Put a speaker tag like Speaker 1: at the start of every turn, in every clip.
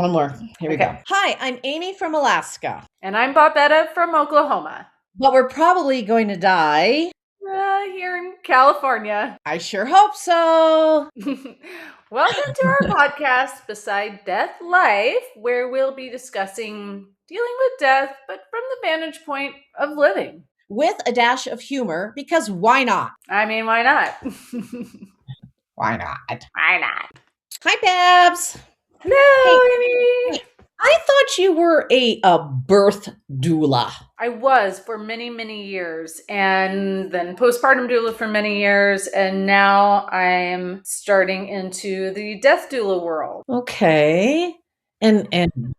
Speaker 1: One more. Here we
Speaker 2: Okay.
Speaker 1: go. Hi, I'm Amy from Alaska,
Speaker 2: And I'm Bobetta from Oklahoma.
Speaker 1: but we're probably going to die.
Speaker 2: Here in California.
Speaker 1: I sure hope so.
Speaker 2: Welcome to our podcast, Beside Death Life, where we'll be discussing dealing with death, but from the vantage point of living.
Speaker 1: With a dash of humor, because why not?
Speaker 2: I mean, why not?
Speaker 1: Why not?
Speaker 2: Why not?
Speaker 1: Hi, Babs.
Speaker 2: Hello, Amy.
Speaker 1: I thought you were a birth doula.
Speaker 2: I was for many, many years, and then postpartum doula for many years, and now I'm starting into the death doula world.
Speaker 1: Okay. And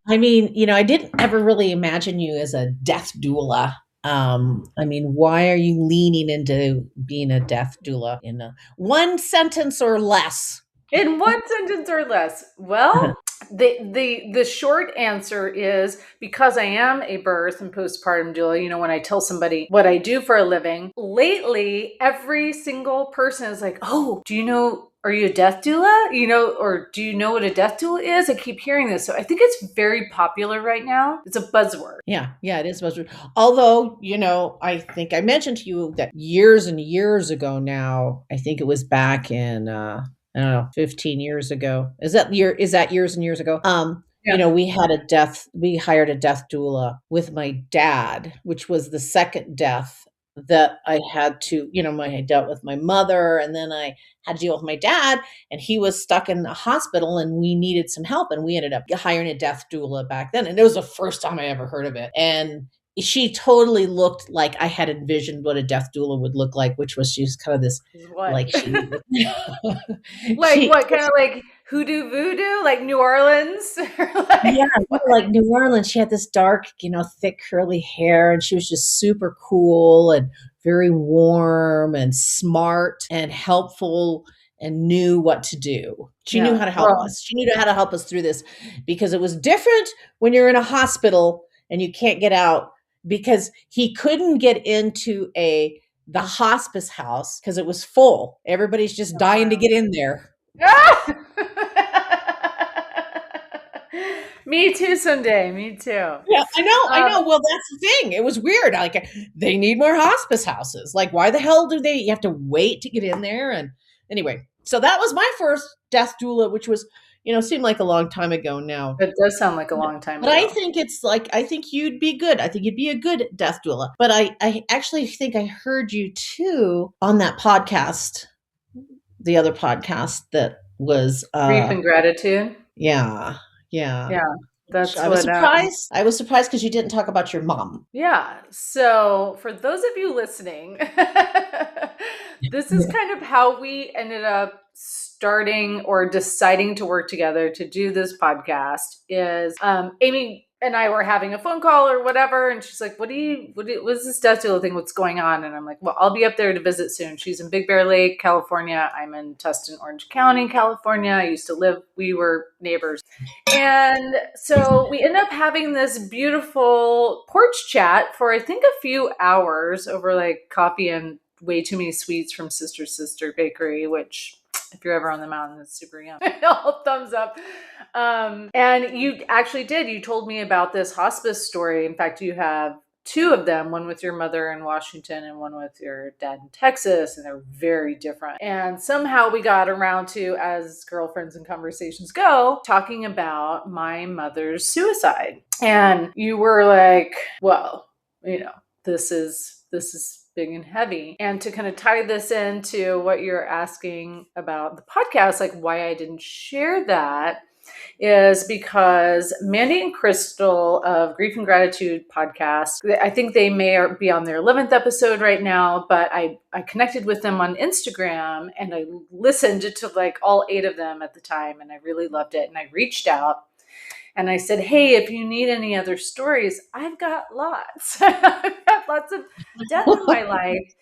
Speaker 1: I mean, I didn't ever really imagine you as a death doula. I mean, why are you leaning into being a death doula in one sentence or less?
Speaker 2: In one sentence or less. Well, the short answer is because I am a birth and postpartum doula. When I tell somebody what I do for a living, lately every single person is like, "Oh, are you a death doula? Or do you know what a death doula is?" I keep hearing this. So I think it's very popular right now. It's a buzzword.
Speaker 1: Yeah, it is a buzzword. Although, I think I mentioned to you that years and years ago now, I think it was back in I don't know, 15 years ago. Is that years and years ago?
Speaker 2: Yeah.
Speaker 1: We hired a death doula with my dad, which was the second death that I had to, I dealt with my mother, and then I had to deal with my dad, and he was stuck in the hospital and we needed some help, and we ended up hiring a death doula back then. And it was the first time I ever heard of it. And she totally looked like I had envisioned what a death doula would look like, which was she was kind of this
Speaker 2: What?
Speaker 1: like she
Speaker 2: Like what? Kind of like hoodoo voodoo, like New Orleans?
Speaker 1: yeah, like New Orleans. She had this dark, thick curly hair, and she was just super cool and very warm and smart and helpful and knew what to do. She knew how to help us. She knew how to help us through this, because it was different when you're in a hospital and you can't get out, because he couldn't get into the hospice house because it was full. Everybody's just dying to get in there.
Speaker 2: Me too someday. Me too.
Speaker 1: Yeah, I know. Well, that's the thing. It was weird. Like, they need more hospice houses. Like, why the hell do you have to wait to get in there? And anyway, so that was my first death doula, which was, seemed like a long time ago now.
Speaker 2: It does sound like a long time
Speaker 1: But
Speaker 2: ago.
Speaker 1: I think you'd be good. I think you'd be a good death doula. But I actually think I heard you too on that podcast, the other podcast that was
Speaker 2: Grief and Gratitude.
Speaker 1: Yeah.
Speaker 2: That's
Speaker 1: I was surprised. I was surprised because you didn't talk about your mom.
Speaker 2: Yeah. So for those of you listening, this is kind of how we ended up starting or deciding to work together to do this podcast. Is Amy and I were having a phone call or whatever, and she's like, what's this death doula thing? What's going on? And I'm like, well, I'll be up there to visit soon. She's in Big Bear Lake, California. I'm in Tustin, Orange County, California. We were neighbors. And so we end up having this beautiful porch chat for, I think, a few hours over like coffee and way too many sweets from Sister Bakery, which, if you're ever on the mountain, it's super yum. All thumbs up. And you actually did. You told me about this hospice story. In fact, you have two of them, one with your mother in Washington and one with your dad in Texas, and they're very different. And somehow we got around to, as girlfriends and conversations go, talking about my mother's suicide. And you were like, well, this is big and heavy. And to kind of tie this into what you're asking about the podcast, like why I didn't share that, is because Mandy and Crystal of Grief and Gratitude podcast, I think they may be on their 11th episode right now, but I connected with them on Instagram and I listened to like all 8 of them at the time, and I really loved it. And I reached out and I said, hey, if you need any other stories, I've got lots. I've got lots of death in my life.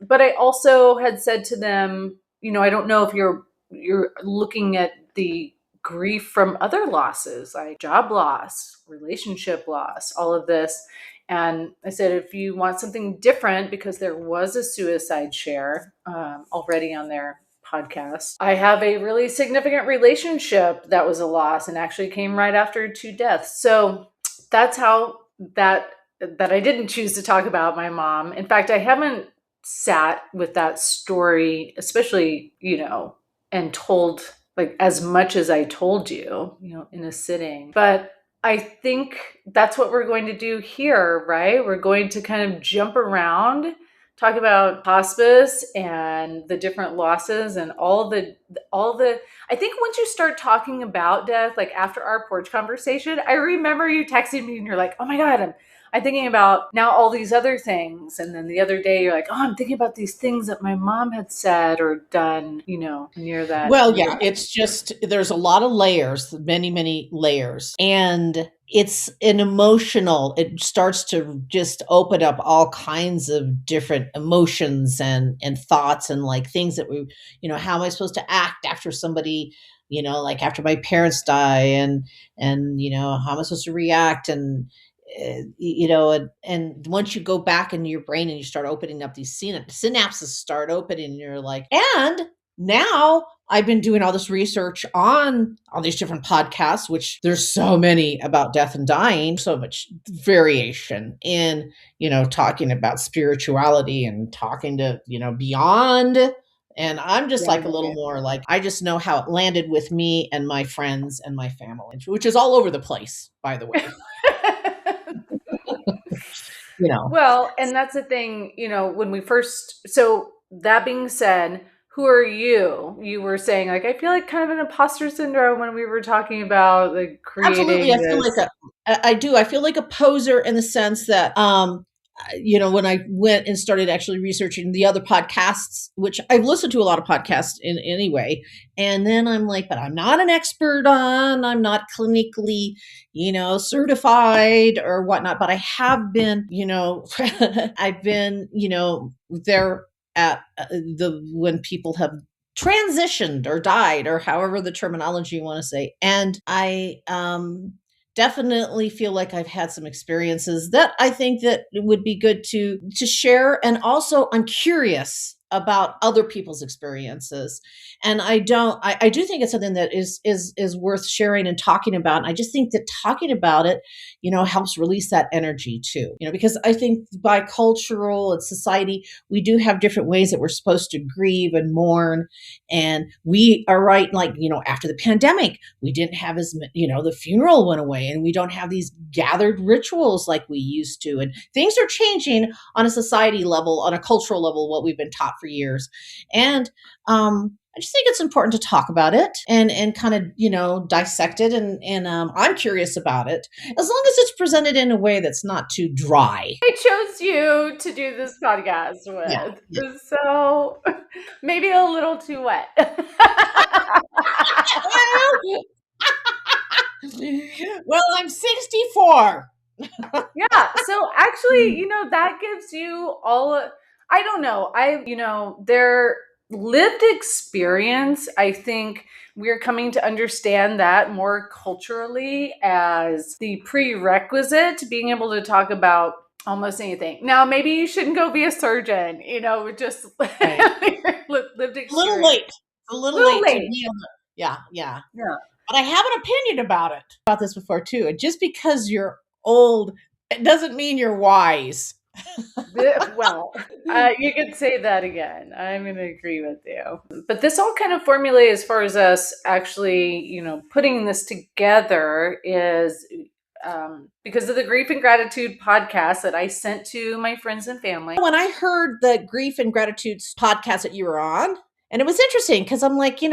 Speaker 2: But I also had said to them, I don't know if you're looking at the grief from other losses, like job loss, relationship loss, all of this. And I said, if you want something different, because there was a suicide share already on their podcast. I have a really significant relationship that was a loss and actually came right after 2 deaths. So that's how that I didn't choose to talk about my mom. In fact, I haven't sat with that story, especially, and told like as much as I told you, in a sitting. But I think that's what we're going to do here, right? We're going to kind of jump around, talk about hospice and the different losses and all the I think once you start talking about death, like after our porch conversation, I remember you texting me and you're like, "Oh my God, I'm thinking about now all these other things." And then the other day you're like, "Oh, I'm thinking about these things that my mom had said or done, near that."
Speaker 1: Well, yeah, it's just there's a lot of layers, many, many layers. And it's an emotional, it starts to just open up all kinds of different emotions and thoughts and like things that how am I supposed to act after somebody, like after my parents die and how am I supposed to react and once you go back into your brain and you start opening up these synapses start opening and you're like, and now I've been doing all this research on all these different podcasts, which there's so many about death and dying, so much variation in, talking about spirituality and talking to, beyond. And I'm just like a little more like, I just know how it landed with me and my friends and my family, which is all over the place, by the way.
Speaker 2: Well, and that's the thing, when we first, so that being said, who are you? You were saying like, I feel like kind of an imposter syndrome when we were talking about like creating.
Speaker 1: Absolutely. I feel like a poser in the sense that, when I went and started actually researching the other podcasts, which I've listened to a lot of podcasts in anyway. And then I'm like, but I'm not an expert I'm not clinically, certified or whatnot, but I have been, I've been, there at when people have transitioned or died or however the terminology you want to say. And I definitely feel like I've had some experiences that I think that it would be good to share. And also I'm curious about other people's experiences. And I do think it's something that is worth sharing and talking about. And I just think that talking about it, helps release that energy too, because I think by cultural and society, we do have different ways that we're supposed to grieve and mourn. And we are right. Like, after the pandemic, we didn't have the funeral went away and we don't have these gathered rituals like we used to. And things are changing on a society level, on a cultural level, what we've been taught for years. And, I just think it's important to talk about it and kind of, dissect it. And I'm curious about it as long as it's presented in a way that's not too dry.
Speaker 2: I chose you to do this podcast with. Yeah. So maybe a little too wet.
Speaker 1: Well, I'm 64.
Speaker 2: Yeah. So actually, that gives you all, I don't know. Their lived experience, I think we're coming to understand that more culturally as the prerequisite to being able to talk about almost anything. Now, maybe you shouldn't go be a surgeon, just right. Lived experience.
Speaker 1: A little late. Yeah. But I have an opinion about this before too. And just because you're old, it doesn't mean you're wise.
Speaker 2: Well, you could say that again. I'm going to agree with you. But this all kind of formulated as far as us actually, putting this together is because of the Grief and Gratitude podcast that I sent to my friends and family.
Speaker 1: When I heard the Grief and Gratitude podcast that you were on, and it was interesting because I'm like, you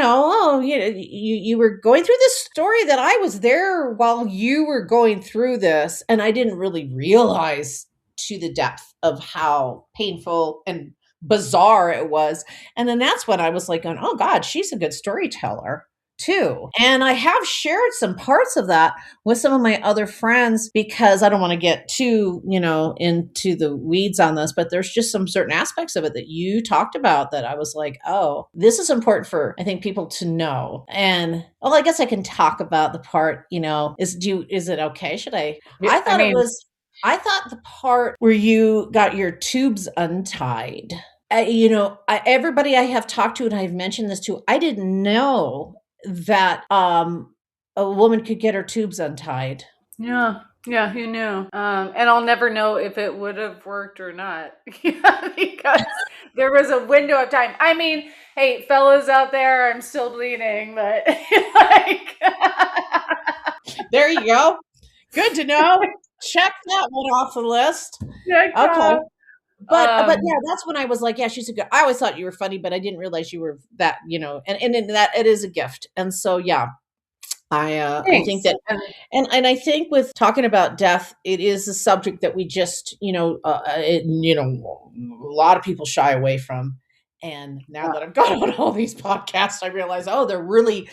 Speaker 1: were going through this story that I was there while you were going through this, and I didn't really realize to the depth of how painful and bizarre it was. And then that's when I was like, oh God, she's a good storyteller too. And I have shared some parts of that with some of my other friends because I don't want to get too, into the weeds on this, but there's just some certain aspects of it that you talked about that I was like, oh, this is important for, I think, people to know. And I guess I can talk about the part, is it okay? Should I? I thought the part where you got your tubes untied everybody I have talked to, and I've mentioned this to, I didn't know that a woman could get her tubes untied.
Speaker 2: Yeah. Yeah, who knew? And I'll never know if it would have worked or not. Yeah, because there was a window of time. I mean, hey, fellas out there, I'm still bleeding, but like
Speaker 1: There you go. Good to know. Check that one off the list.
Speaker 2: yeah,
Speaker 1: Okay. But
Speaker 2: um
Speaker 1: yeah, that's when I was like, yeah, she's a good. I always thought you were funny, but I didn't realize you were that, and in that it is a gift. And so yeah, I think
Speaker 2: thanks.
Speaker 1: that, and I think with talking about death, it is a subject that we just, a lot of people shy away from. And now that I've gone on all these podcasts, I realize, oh, they're really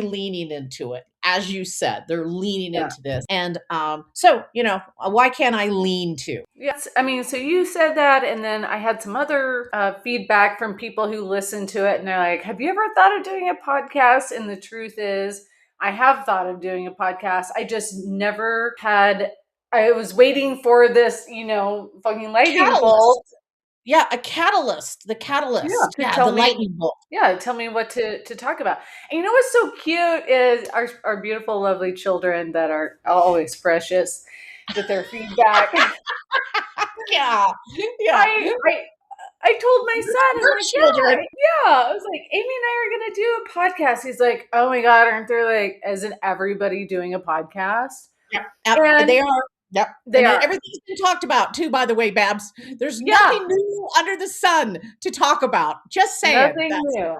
Speaker 1: leaning into it. As you said, they're leaning
Speaker 2: Yeah.
Speaker 1: into this. And so, why can't I lean to?
Speaker 2: Yes, I mean, so you said that, and then I had some other feedback from people who listened to it, and they're like, "Have you ever thought of doing a podcast?" And the truth is, I have thought of doing a podcast. I just never had. I was waiting for this, fucking lightning bolt.
Speaker 1: Catalyst. Yeah, a catalyst. The
Speaker 2: Yeah,
Speaker 1: catalyst.
Speaker 2: to
Speaker 1: Yeah,
Speaker 2: tell
Speaker 1: the
Speaker 2: me.
Speaker 1: lightning bolt.
Speaker 2: Yeah, tell me what to talk about. And you know what's so cute is our beautiful, lovely children that are always precious with their feedback.
Speaker 1: Yeah. Yeah.
Speaker 2: I told my son, I'm
Speaker 1: Her
Speaker 2: like,
Speaker 1: children.
Speaker 2: I was like, Amy and I are gonna do a podcast. He's like, oh my god, aren't there like, as in everybody doing a podcast?
Speaker 1: Yep, yep,
Speaker 2: And
Speaker 1: they are. Yep,
Speaker 2: they
Speaker 1: and
Speaker 2: are,
Speaker 1: everything's been talked about too, by the way, Babs. There's
Speaker 2: yeah,
Speaker 1: nothing new under the sun to talk about. Just saying.
Speaker 2: nothing new.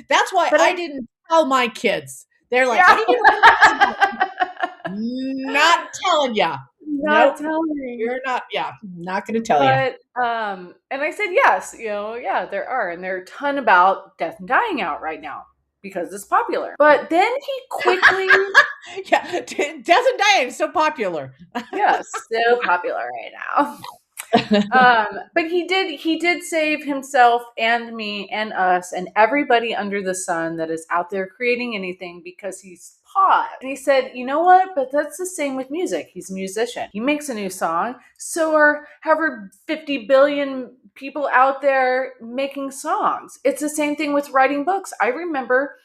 Speaker 1: That's why
Speaker 2: But
Speaker 1: I didn't tell my kids. They're like,
Speaker 2: yeah,
Speaker 1: "What are you doing a podcast about?" Not telling ya.
Speaker 2: not
Speaker 1: Nope,
Speaker 2: telling.
Speaker 1: you're not. Yeah, not going to tell you.
Speaker 2: But and I said yes, yeah, there are, and there are a ton about death and dying out right now because it's popular. But then he quickly,
Speaker 1: Yeah, death and dying is so popular.
Speaker 2: yeah, so popular right now. But he did save himself and me and us and everybody under the sun that is out there creating anything because he's paused. And he said, you know what? But that's the same with music. He's a musician. He makes a new song. So are however 50 billion people out there making songs. It's the same thing with writing books. I remember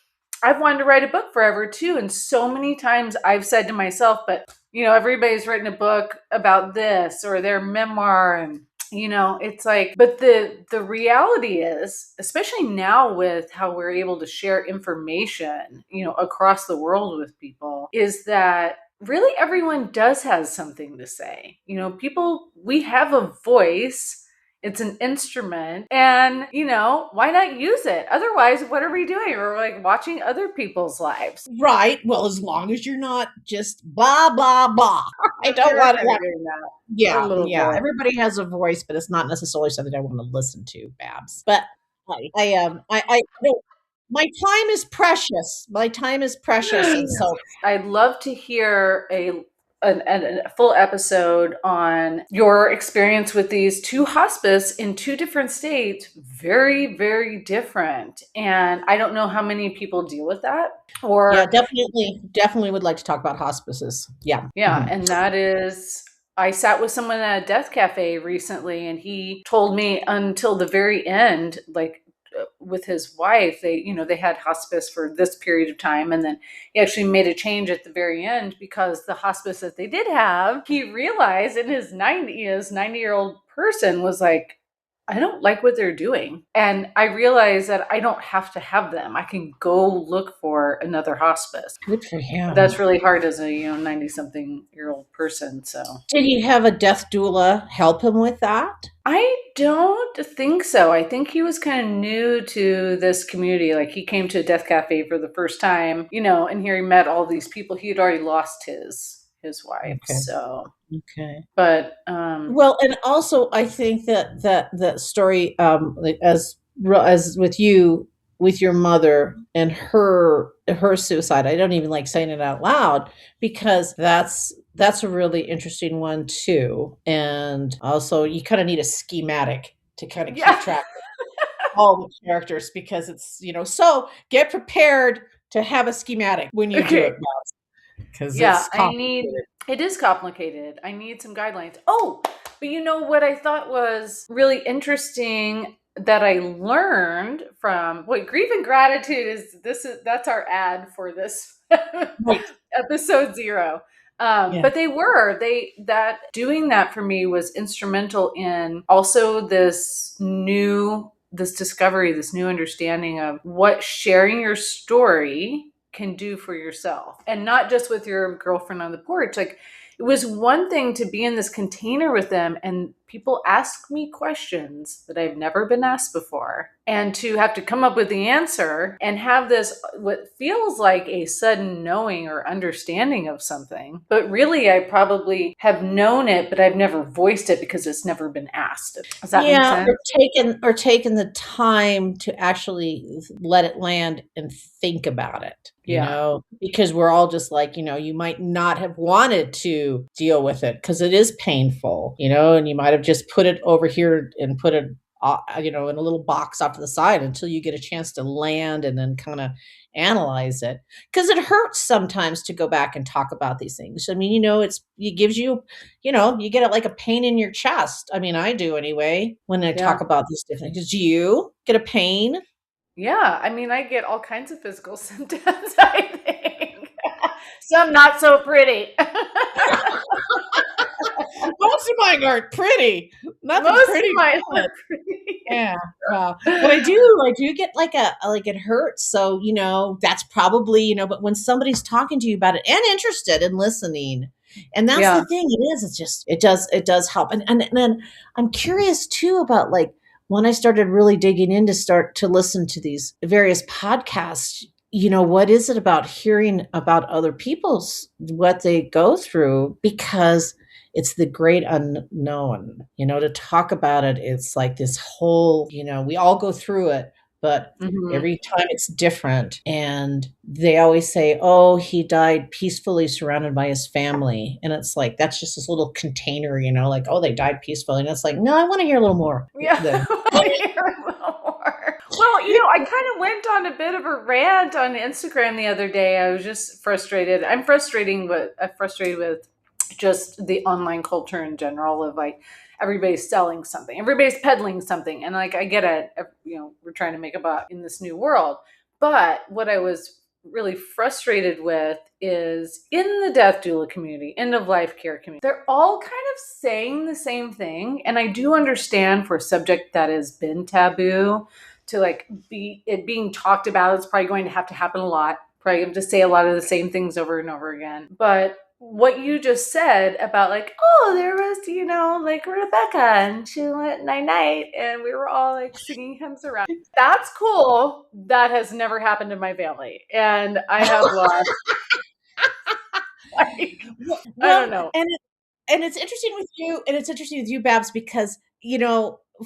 Speaker 2: I've wanted to write a book forever too. And so many times I've said to myself, but everybody's written a book about this or their memoir. And, it's like, but the reality is, especially now with how we're able to share information, across the world with people, is that really everyone does have something to say. We have a voice. It's an instrument, and why not use it? Otherwise, what are we doing? We're like watching other people's lives.
Speaker 1: Right. Well, as long as you're not just blah blah blah. I don't want to.
Speaker 2: that.
Speaker 1: Yeah, yeah.
Speaker 2: Bit.
Speaker 1: Everybody has a voice, but it's not necessarily something I want to listen to, Babs. But I no, my time is precious. My time is precious, and so
Speaker 2: I'd love to hear a full episode on your experience with these two hospice in two different states, very, very different. And I don't know how many people deal with that. Or
Speaker 1: yeah, definitely would like to talk about hospices. Yeah,
Speaker 2: yeah, and that is. I sat with someone at a death cafe recently, and he told me until the very end, like with his wife, they had hospice for this period of time, and then he actually made a change at the very end because the hospice that they did have, he realized in his 90-year-old person was like, I don't like what they're doing. And I realized that I don't have to have them. I can go look for another hospice.
Speaker 1: good for him.
Speaker 2: That's really hard as a 90-something-year-old person. So
Speaker 1: did he have a death doula help him with that?
Speaker 2: I don't think so. I think he was kind of new to this community. Like he came to a death cafe for the first time, and here he met all these people. He had already lost his wife.
Speaker 1: Okay.
Speaker 2: So
Speaker 1: okay,
Speaker 2: but
Speaker 1: well, and also I think that story, as with you, with your mother and her suicide. I don't even like saying it out loud because that's a really interesting one too. And also, you kind of need a schematic to kind of keep track of all the characters because it's so get prepared to have a schematic when you do it. Because
Speaker 2: it is complicated. I need some guidelines. Oh, But what I thought was really interesting that I learned from what grief and gratitude that's our ad for this
Speaker 1: Right.
Speaker 2: episode 0.
Speaker 1: Yeah.
Speaker 2: But that doing that for me was instrumental in also this discovery, this new understanding of what sharing your story can do for yourself, and not just with your girlfriend on the porch. Like, it was one thing to be in this container with them and people ask me questions that I've never been asked before, and to have to come up with the answer and have this, what feels like a sudden knowing or understanding of something. But really, I probably have known it, but I've never voiced it because it's never been asked. Does that make sense?
Speaker 1: Or taken the time to actually let it land and think about it. Because we're all just like, you might not have wanted to deal with it because it is painful, and you might have just put it over here and put it, in a little box off to the side until you get a chance to land and then kind of analyze it. Because it hurts sometimes to go back and talk about these things. I mean, it gives you, you get it like a pain in your chest. I mean, I do anyway, when I talk about these different things. Do you get a pain?
Speaker 2: Yeah, I mean, I get all kinds of physical symptoms, I think. Some not so pretty.
Speaker 1: Most of mine aren't pretty. Nothing's
Speaker 2: Most
Speaker 1: pretty.
Speaker 2: of mine aren't pretty.
Speaker 1: Yeah. But I do get like it hurts. So, that's probably, but when somebody's talking to you about it and interested in listening, and that's the thing, it does help. And then I'm curious too about, like, when I started really digging in to start to listen to these various podcasts, what is it about hearing about other people's, what they go through? Because it's the great unknown, to talk about it. It's like this whole, we all go through it, but every time it's different. And they always say, oh, he died peacefully surrounded by his family. And it's like, that's just this little container, like, oh, they died peacefully. And it's like, no, I want to hear a little more.
Speaker 2: Yeah. Well, I kind of went on a bit of a rant on Instagram the other day. I was just frustrated. I'm frustrated with just the online culture in general, of like, everybody's selling something, everybody's peddling something. And like, I get it, we're trying to make a buck in this new world. But what I was really frustrated with is, in the death doula community, end of life care community, they're all kind of saying the same thing. And I do understand, for a subject that has been taboo, to like being talked about, it's probably going to have to happen a lot. Probably have to say a lot of the same things over and over again. But what you just said about, like, oh, there was, like, Rebecca, and she went night-night, and we were all like singing hymns around. That's cool. That has never happened in my family. And I have lost, like, I don't know.
Speaker 1: And it's interesting with you, Babs, because,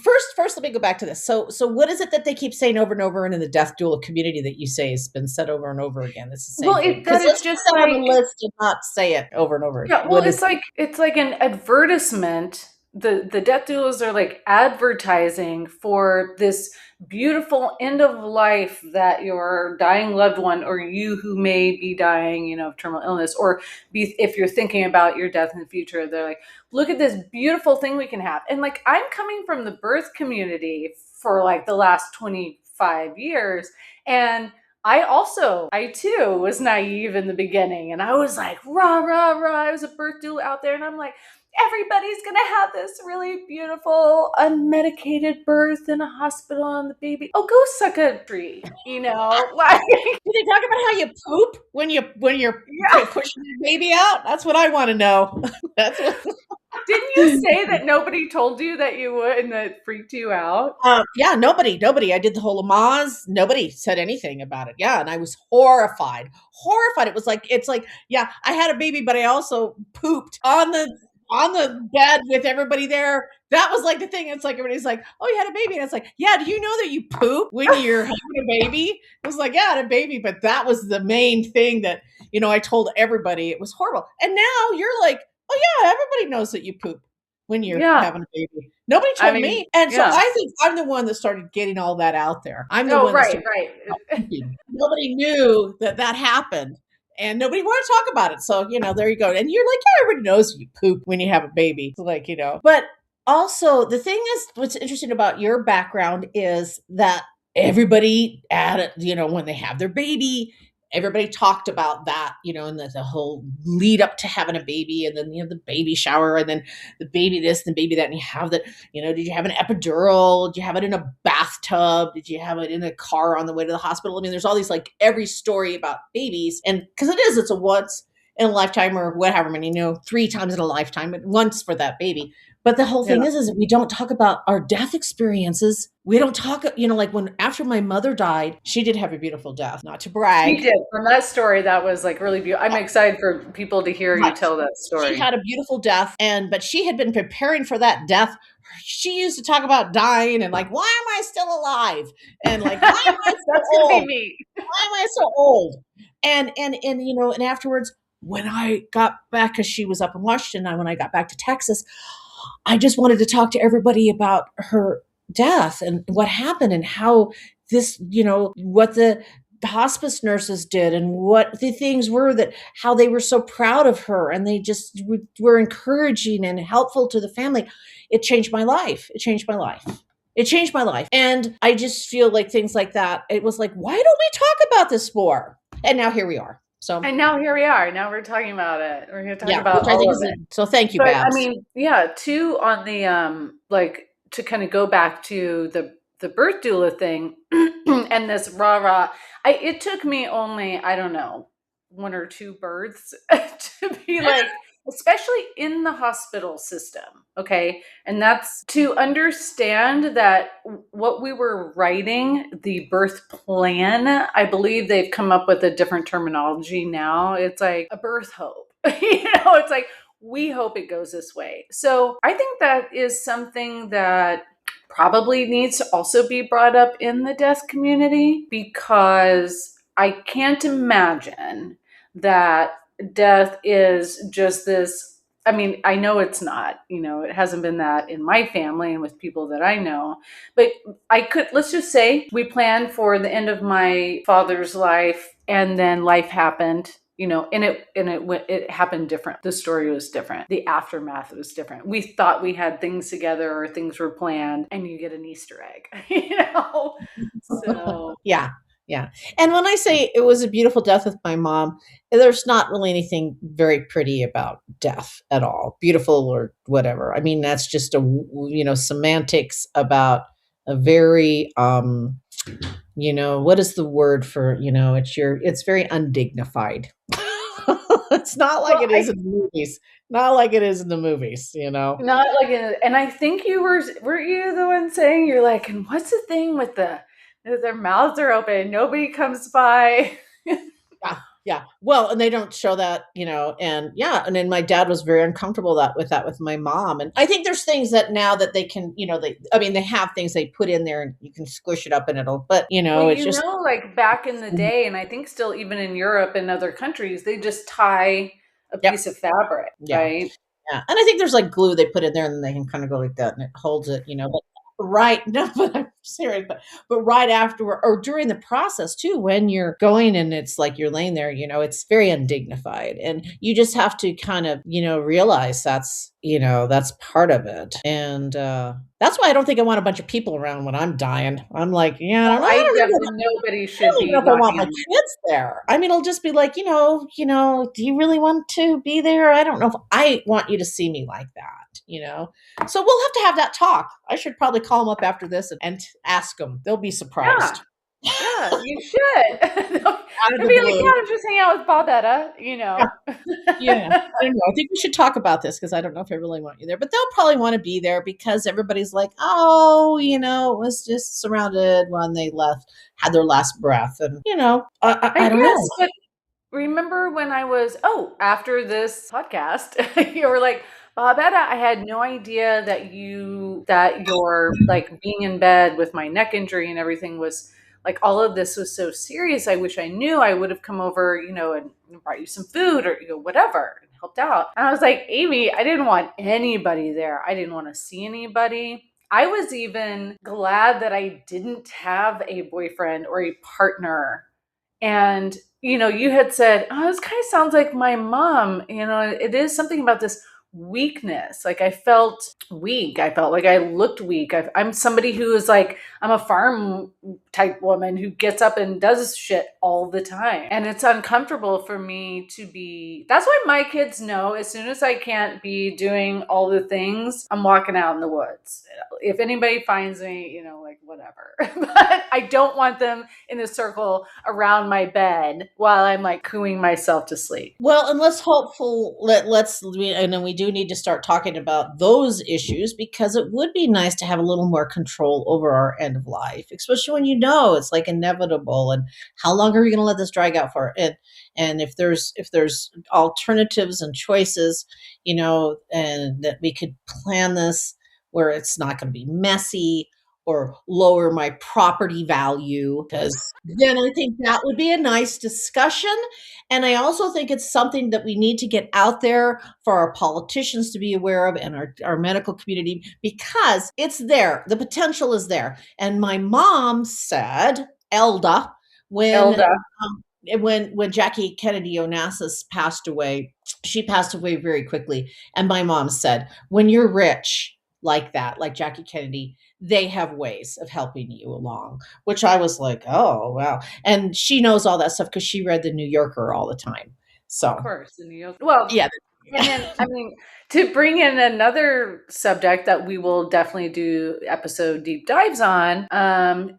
Speaker 1: first, let me go back to this. So what is it that they keep saying over and over, and in the death doula community, that you say has been said over and over again? It's the same thing. Because
Speaker 2: it's just
Speaker 1: like, on the list and not say it over and over.
Speaker 2: Yeah, well, it's like an advertisement. The death doulas are like advertising for this beautiful end of life that your dying loved one, or you who may be dying, of terminal illness, or if you're thinking about your death in the future, they're like, look at this beautiful thing we can have. And like, I'm coming from the birth community for like the last 25 years. And I too was naive in the beginning, and I was like, rah, rah, rah. I was a birth doula out there, and I'm like, everybody's going to have this really beautiful, unmedicated birth in a hospital, and the baby, oh, go suck a tree, like.
Speaker 1: Do they talk about how you poop when you're pushing your baby out? That's what I want to know. That's what.
Speaker 2: Didn't you say that nobody told you that you would, and that freaked you out?
Speaker 1: Yeah, nobody. I did the whole Lamaze. Nobody said anything about it. Yeah, and I was horrified. It's like, yeah, I had a baby, but I also pooped on the bed with everybody there. That was like the thing. It's like, everybody's like, oh, you had a baby. And it's like, yeah, do you know that you poop when you're having a baby? It was like, yeah, I had a baby, but that was the main thing that, I told everybody. It was horrible. And now you're like, oh yeah, everybody knows that you poop when you're having a baby. Nobody told me. And so I think I'm the one that started getting all that out there. I'm the one that started nobody knew that happened. And nobody wanted to talk about it. So, there you go. And you're like, yeah, everybody knows you poop when you have a baby. It's like, but also, the thing is, what's interesting about your background is that everybody at it, when they have their baby, everybody talked about that, and the whole lead up to having a baby, and then the baby shower, and then the baby this and the baby that, and you have that, did you have an epidural? Did you have it in a bathtub? Did you have it in a car on the way to the hospital? I mean, there's all these, like, every story about babies, and because it's a once in a lifetime, or whatever many, 3 times in a lifetime, but once for that baby. But the whole
Speaker 2: Yeah.
Speaker 1: thing is we don't talk about our death experiences. We don't talk, like when after my mother died, she did have a beautiful death. Not to
Speaker 2: She
Speaker 1: brag.
Speaker 2: did. From that story, that was like really beautiful. I'm excited for people to hear you
Speaker 1: Right.
Speaker 2: tell that
Speaker 1: She
Speaker 2: story.
Speaker 1: had a beautiful death, but she had been preparing for that death. She used to talk about dying and like, why am I still alive? And like, why am I so
Speaker 2: That's gonna be
Speaker 1: old?
Speaker 2: me.
Speaker 1: Why am I so old? And afterwards, when I got back, because she was up in Washington, and when I got back to Texas, I just wanted to talk to everybody about her death and what happened, and how this, what the hospice nurses did, and what the things were, that how they were so proud of her, and they just were encouraging and helpful to the family. It changed my life. It changed my life. It changed my life. And I just feel like things like that, it was like, why don't we talk about this more? And now here we are.
Speaker 2: And now here we are. Now we're talking about it. We're going to talk about
Speaker 1: which I
Speaker 2: all
Speaker 1: think
Speaker 2: of
Speaker 1: is
Speaker 2: it.
Speaker 1: so thank you,
Speaker 2: But
Speaker 1: Babs.
Speaker 2: I mean, yeah, too, on the like, to kind of go back to the birth doula thing and this rah. It took me only, I don't know, 1 or 2 births to be like, especially in the hospital system, okay? And that's to understand that what we were writing, the birth plan, I believe they've come up with a different terminology now. It's like a birth hope. It's like, we hope it goes this way. So I think that is something that probably needs to also be brought up in the deaf community, because I can't imagine that death is just this. I mean, I know it's not, it hasn't been that in my family and with people that I know, but let's just say we planned for the end of my father's life, and then life happened, and it happened different. The story was different. The aftermath was different. We thought we had things together, or things were planned, and you get an Easter egg, So
Speaker 1: Yeah. Yeah. And when I say it was a beautiful death with my mom, there's not really anything very pretty about death at all. Beautiful or whatever. I mean, that's just semantics about a very what is the word for, it's very undignified. It's not like
Speaker 2: well,
Speaker 1: it is in the movies. Not like it is in the movies,
Speaker 2: not like, and I think weren't you the one saying, you're like, and what's the thing with their mouths are open, nobody comes by.
Speaker 1: Yeah, yeah. Well, and they don't show that, and yeah, and then my dad was very uncomfortable with my mom. And I think there's things that now that they can, they have things they put in there, and you can squish it up and but
Speaker 2: Well,
Speaker 1: it's just
Speaker 2: like back in the day, and I think still even in Europe and other countries, they just tie a
Speaker 1: yep.
Speaker 2: piece of fabric,
Speaker 1: Yeah.
Speaker 2: right?
Speaker 1: Yeah. And I think there's like glue they put in there, and then they can kind of go like that, and it holds it, but right. No, but I'm serious. But right after, or during the process too, when you're going and it's like you're laying there, it's very undignified, and you just have to kind of, realize that's part of it. And that's why I don't think I want a bunch of people around when I'm dying. I'm like, yeah,
Speaker 2: Well,
Speaker 1: I don't know.
Speaker 2: nobody
Speaker 1: I
Speaker 2: should
Speaker 1: don't even
Speaker 2: be
Speaker 1: know if I want
Speaker 2: walking
Speaker 1: my
Speaker 2: on.
Speaker 1: kids there. I mean, it'll just be like, do you really want to be there? I don't know if I want you to see me like that, So we'll have that talk. I should probably call them up after this and ask them. They'll be surprised.
Speaker 2: Yeah, you should.
Speaker 1: Out of
Speaker 2: And
Speaker 1: the
Speaker 2: be like, yeah,
Speaker 1: blue.
Speaker 2: I'm just hanging out with Barbetta,
Speaker 1: Yeah. Yeah. I don't know. I think we should talk about this, because I don't know if I really want you there. But they'll probably want to be there because everybody's like, oh, it was just surrounded when they had their last breath. And, I don't know.
Speaker 2: But remember when after this podcast, you were like, Barbetta, I had no idea that your like being in bed with my neck injury and everything was like, all of this was so serious. I wish I knew. I would have come over, and brought you some food, or whatever, and helped out. And I was like, Amy, I didn't want anybody there. I didn't want to see anybody. I was even glad that I didn't have a boyfriend or a partner. And you had said, oh, this kind of sounds like my mom. It is something about this weakness. Like I felt weak. I felt like I looked weak. I'm somebody who is like, I'm a farm type woman who gets up and does shit all the time. And it's uncomfortable for me to be, that's why my kids know as soon as I can't be doing all the things, I'm walking out in the woods. If anybody finds me, like whatever. But I don't want them in a circle around my bed while I'm like cooing myself to sleep.
Speaker 1: Well, and and then we do need to start talking about those issues, because it would be nice to have a little more control over our end of life, especially when it's like inevitable, and how long are we going to let this drag out for? And if there's alternatives and choices, and that we could plan this where it's not going to be messy or lower my property value, because then I think that would be a nice discussion. And I also think it's something that we need to get out there for our politicians to be aware of, and our medical community, because it's there. The potential is there. And my mom said, Elda, when
Speaker 2: Elda.
Speaker 1: when Jackie Kennedy Onassis passed away, she passed away very quickly. And my mom said, when you're rich like that, like Jackie Kennedy, they have ways of helping you along, which I was like, oh, wow. And she knows all that stuff because she read the New Yorker all the time. So,
Speaker 2: of course, the New York. Well,
Speaker 1: yeah.
Speaker 2: And then, to bring in another subject that we will definitely do episode deep dives on,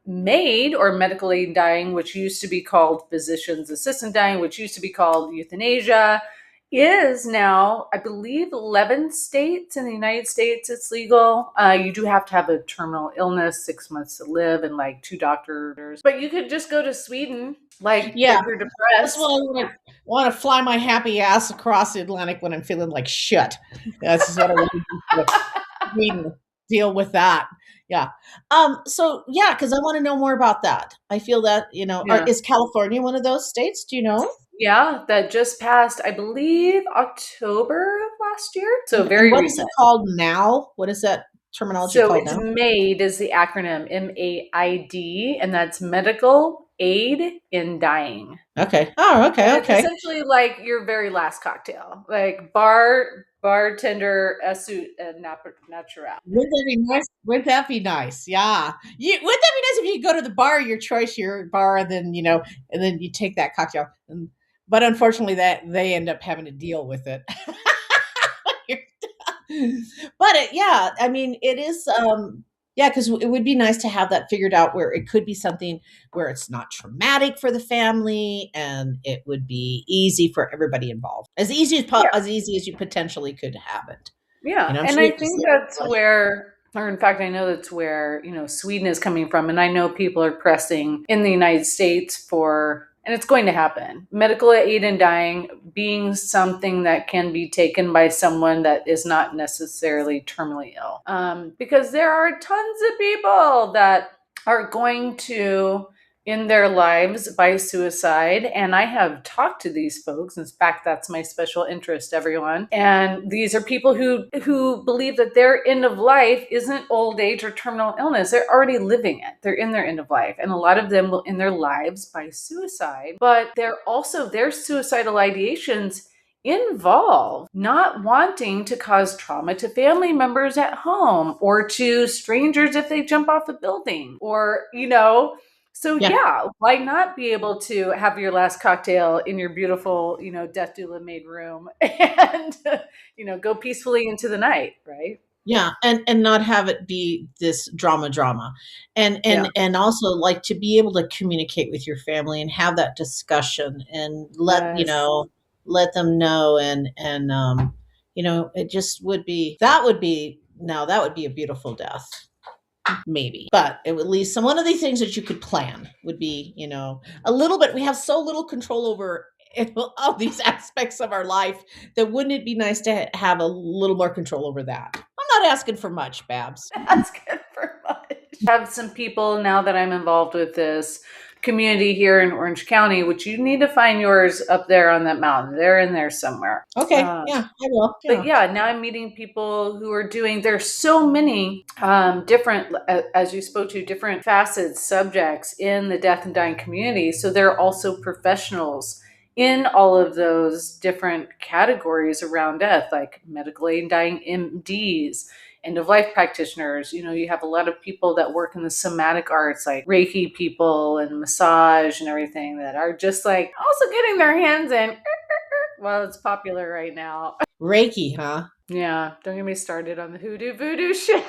Speaker 2: MAID, or medical aid dying, which used to be called physician's assistant dying, which used to be called euthanasia, is now, I believe, 11 states in the United States it's legal. You do have to have a terminal illness, 6 months to live, and like 2 doctors. But you could just go to Sweden, like if you're depressed.
Speaker 1: That's what I want to fly my happy ass across the Atlantic when I'm feeling like shit. That's what I want to do. Deal with that. Yeah. So yeah, because I want to know more about that. I feel that, is California one of those states? Do you know?
Speaker 2: Yeah, that just passed, I believe, October of last year. So very
Speaker 1: what
Speaker 2: recent.
Speaker 1: Is it called now? What is that terminology called now?
Speaker 2: So it's MAID is the acronym, MAID, and that's medical aid in dying.
Speaker 1: Okay. Oh, okay.
Speaker 2: It's essentially like your very last cocktail, like bartender esut natural.
Speaker 1: Wouldn't that be nice? Wouldn't that be nice? Yeah. Wouldn't that be nice if you go to the bar, your choice, your bar, and then and then you take that cocktail. But unfortunately, that they end up having to deal with it. But it is. Yeah, because it would be nice to have that figured out, where it could be something where it's not traumatic for the family, and it would be easy for everybody involved, as easy as you potentially could have it.
Speaker 2: Yeah, and I think that's where, or in fact, I know that's where Sweden is coming from, and I know people are pressing in the United States for. And it's going to happen. Medical aid in dying being something that can be taken by someone that is not necessarily terminally ill. Because there are tons of people that are going to end their lives by suicide. And I have talked to these folks. In fact, that's my special interest, everyone. And these are people who believe that their end of life isn't old age or terminal illness. They're already living it. They're in their end of life. And a lot of them will end their lives by suicide. But they're also, their suicidal ideations involve not wanting to cause trauma to family members at home or to strangers if they jump off a building, or, So why not be able to have your last cocktail in your beautiful, death doula made room and, go peacefully into the night, right?
Speaker 1: Yeah, and not have it be this drama, and also like to be able to communicate with your family and have that discussion and let them know, and it just would be a beautiful death. Maybe, but at least one of these things that you could plan would be, a little bit. We have so little control over all these aspects of our life, that wouldn't it be nice to have a little more control over that? I'm not asking for much, Babs.
Speaker 2: Asking for much. I have some people now that I'm involved with this community here in Orange County, which you need to find yours up there on that mountain. They're in there somewhere.
Speaker 1: Okay. I will.
Speaker 2: Yeah. But now I'm meeting people who are doing, there's so many different, as you spoke to, different facets, subjects in the death and dying community. So they're also professionals in all of those different categories around death, like medical aid and dying MDs, end of life practitioners. You have a lot of people that work in the somatic arts, like Reiki people and massage and everything, that are just like also getting their hands in. Well, it's popular right now.
Speaker 1: Reiki, huh?
Speaker 2: Yeah, don't get me started on the hoodoo voodoo shit.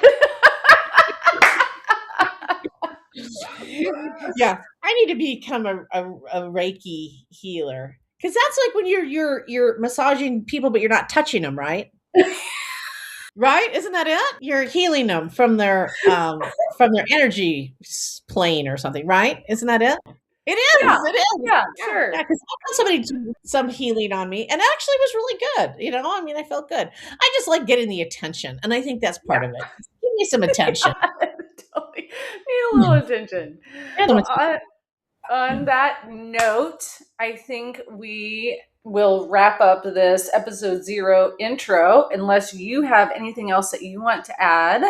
Speaker 1: Yeah, I need to become a Reiki healer, because that's like when you're massaging people, but you're not touching them, right? Right? Isn't that it? You're healing them from their energy plane or something, right? Isn't that it? It is.
Speaker 2: Yeah.
Speaker 1: It is.
Speaker 2: Yeah, sure.
Speaker 1: Yeah, because I had somebody do some healing on me, and it actually was really good. I mean, I felt good. I just like getting the attention, and I think that's part of it. Give me some attention.
Speaker 2: Totally. Need a little attention.
Speaker 1: Yeah,
Speaker 2: Well, on that note, I think we will wrap up this episode 0 intro, unless you have anything else that you want to add.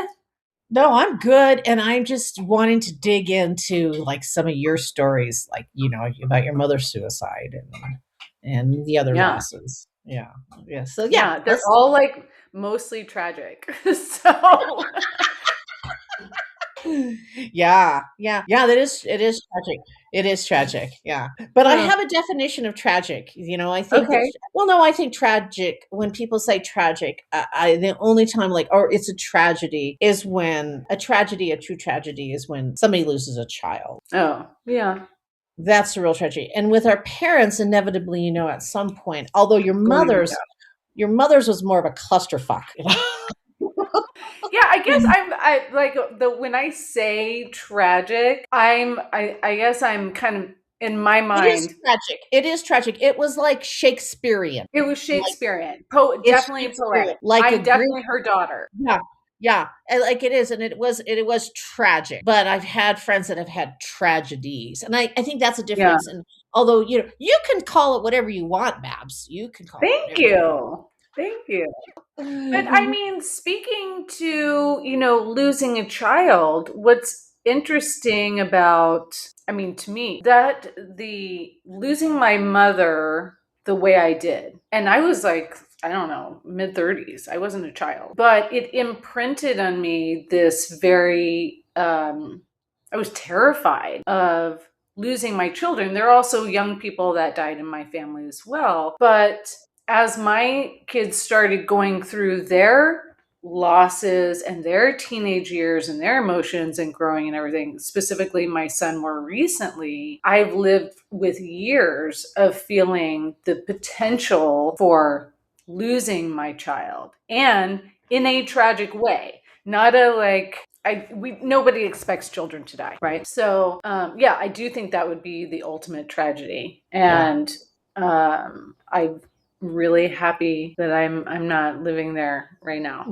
Speaker 1: No, I'm good, and I'm just wanting to dig into like some of your stories, like about your mother's suicide and the other losses. Yeah. So yeah,
Speaker 2: they're all like mostly tragic. So
Speaker 1: yeah. It is tragic. It is tragic. Yeah, but I have a definition of tragic. I think.
Speaker 2: Okay.
Speaker 1: I think tragic. When people say tragic, the only time or it's a tragedy is when a true tragedy is when somebody loses a child.
Speaker 2: Oh, yeah.
Speaker 1: That's a real tragedy. And with our parents, inevitably, at some point, although your mother's was more of a clusterfuck.
Speaker 2: Yeah, I guess I like when I say tragic, I guess I'm kind of, in my mind,
Speaker 1: It is tragic. It was like Shakespearean.
Speaker 2: It was Shakespearean. Definitely poetic. I'm definitely her daughter.
Speaker 1: Yeah, like it is, and it was tragic. But I've had friends that have had tragedies, and I think that's a difference. And although you can call it whatever you want, Babs, you can call it.
Speaker 2: Thank you. But I mean, speaking to losing a child, what's interesting about, to me, that the losing my mother the way I did, and I was like, I don't know, mid-30s. I wasn't a child, but it imprinted on me this very, I was terrified of losing my children. There are also young people that died in my family as well. But as my kids started going through their losses and their teenage years and their emotions and growing and everything, specifically my son more recently, I've lived with years of feeling the potential for losing my child, and in a tragic way, not a nobody expects children to die, right? So I do think that would be the ultimate tragedy, and I'm really happy that I'm not living there right now.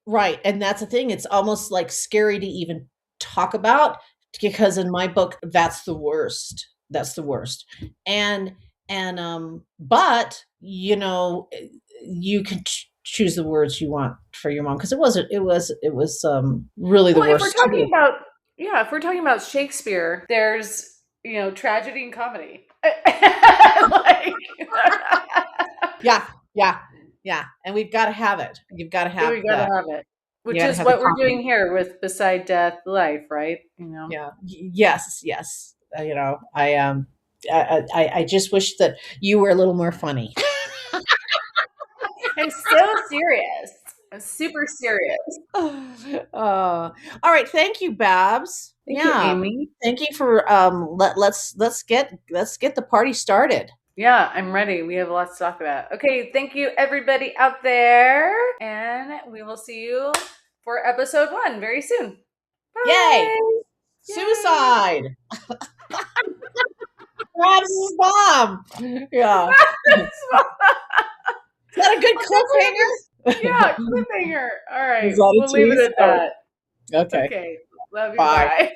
Speaker 1: Right, and that's the thing. It's almost like scary to even talk about, because in my book, that's the worst. And but you can choose the words you want for your mom, because it was really the worst.
Speaker 2: If we're talking about Shakespeare, there's tragedy and comedy.
Speaker 1: Yeah, and we've got to have it. You've got to have
Speaker 2: it, which is what we're doing here with Beside Death Life, right?
Speaker 1: Yeah. Yes. I just wish that you were a little more funny.
Speaker 2: I'm so serious. I'm super serious.
Speaker 1: All right. Thank you, Babs.
Speaker 2: Thank you, Amy.
Speaker 1: Thank you for let's get the party started.
Speaker 2: Yeah, I'm ready. We have lots to talk about. Okay, thank you everybody out there, and we will see you for episode 1 very soon. Bye.
Speaker 1: Yay! Suicide. Babs' mom. Yeah. Is that a good cliffhanger?
Speaker 2: Yeah, cliffhanger. All right, we'll leave it at that.
Speaker 1: Okay.
Speaker 2: Love you. Bye.